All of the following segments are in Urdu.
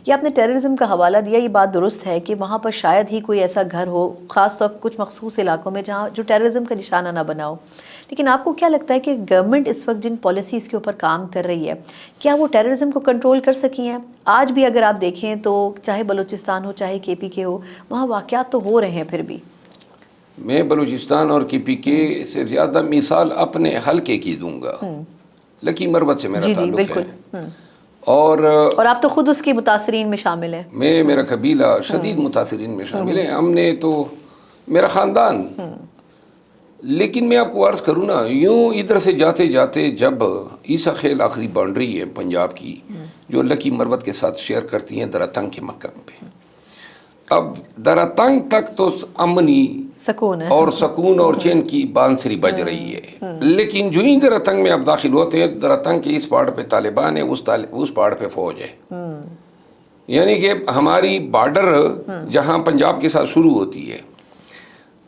یہ آپ نے ٹیررزم کا حوالہ دیا، یہ بات درست ہے کہ وہاں پر شاید ہی کوئی ایسا گھر ہو، خاص طور پر کچھ مخصوص علاقوں میں جہاں جو ٹیررزم کا نشانہ نہ بنا ہو، لیکن آپ کو کیا لگتا ہے کہ گورنمنٹ اس وقت جن پالیسیز کے اوپر کام کر رہی ہے، کیا وہ ٹیررزم کو کنٹرول کر سکی ہیں؟ آج بھی اگر آپ دیکھیں تو چاہے بلوچستان ہو چاہے کے پی کے ہو، وہاں واقعات تو ہو رہے ہیں پھر بھی. میں بلوچستان اور کے پی کے سے زیادہ مثال اپنے حلقے کی دوں گا. لکی مروت سے میرا تعلق ہے. بالکل. اور آپ تو خود اس کی متاثرین میں شامل ہیں. میرا قبیلہ شدید متاثرین میں شامل ہے. ہم نے تو میرا خاندان. لیکن میں آپ کو عرض کروں نا، یوں ادھر سے جاتے جاتے جب عیسیٰ خیل آخری باؤنڈری ہے پنجاب کی جو لکی مروت کے ساتھ شیئر کرتی ہیں دراتنگ کے مقام پہ، اب دراتنگ تک تو امنی سکون ہے اور سکون اور چین کی بانسری بج رہی ہے. لیکن جو ہی دراتنگ میں اب داخل ہوتے ہیں، دراتنگ کے اس پہاڑ پہ طالبان ہے، اس پہاڑ پہ فوج ہے. یعنی کہ ہماری بارڈر جہاں پنجاب کے ساتھ شروع ہوتی ہے،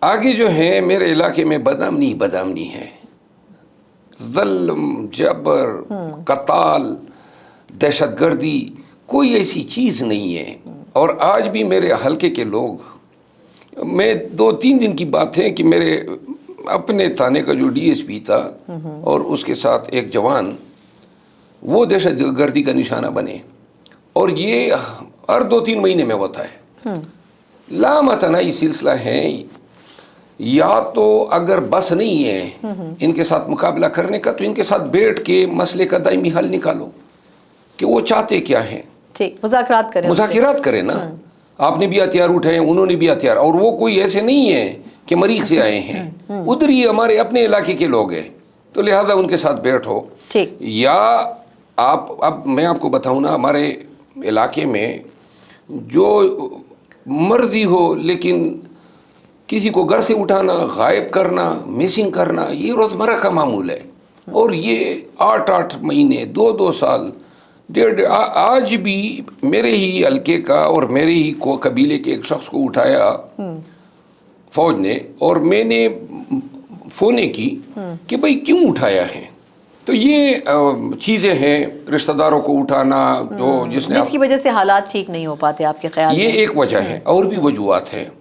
آگے جو ہے میرے علاقے میں بدامنی ہے. ظلم، جبر، قتال، دہشت گردی، کوئی ایسی چیز نہیں ہے. اور آج بھی میرے حلقے کے لوگ، میں 2-3 دن کی بات ہے کہ میرے اپنے تھانے کا جو ڈی ایس پی تھا اور اس کے ساتھ ایک جوان، وہ دہشت گردی کا نشانہ بنے. اور یہ ہر 2-3 مہینے میں ہوتا ہے. لامتناہی سلسلہ ہے. یا تو اگر بس نہیں ہے ان کے ساتھ مقابلہ کرنے کا، تو ان کے ساتھ بیٹھ کے مسئلے کا دائمی حل نکالو کہ وہ چاہتے کیا ہیں. مذاکرات کریں نا. آپ نے بھی ہتھیار اٹھائے، انہوں نے بھی ہتھیار، اور وہ کوئی ایسے نہیں ہے کہ مریخ سے آئے ہیں. ادھر ہی ہمارے اپنے علاقے کے لوگ ہیں، تو لہذا ان کے ساتھ بیٹھو. یا اب میں آپ کو بتاؤں نا، ہمارے علاقے میں جو مرضی ہو، لیکن کسی کو گھر سے اٹھانا، غائب کرنا، مسنگ کرنا، یہ روزمرہ کا معمول ہے. اور یہ 8 مہینے، 2 سال، 1.5، آج بھی میرے ہی حلقے کا اور میرے ہی قبیلے کے ایک شخص کو اٹھایا فوج نے، اور میں نے فونے کی کہ بھئی کیوں اٹھایا ہے. تو یہ چیزیں ہیں، رشتہ داروں کو اٹھانا، جس کی وجہ سے حالات ٹھیک نہیں ہو پاتے آپ کے خیال میں؟ یہ ایک وجہ ہے، اور بھی وجوہات ہیں.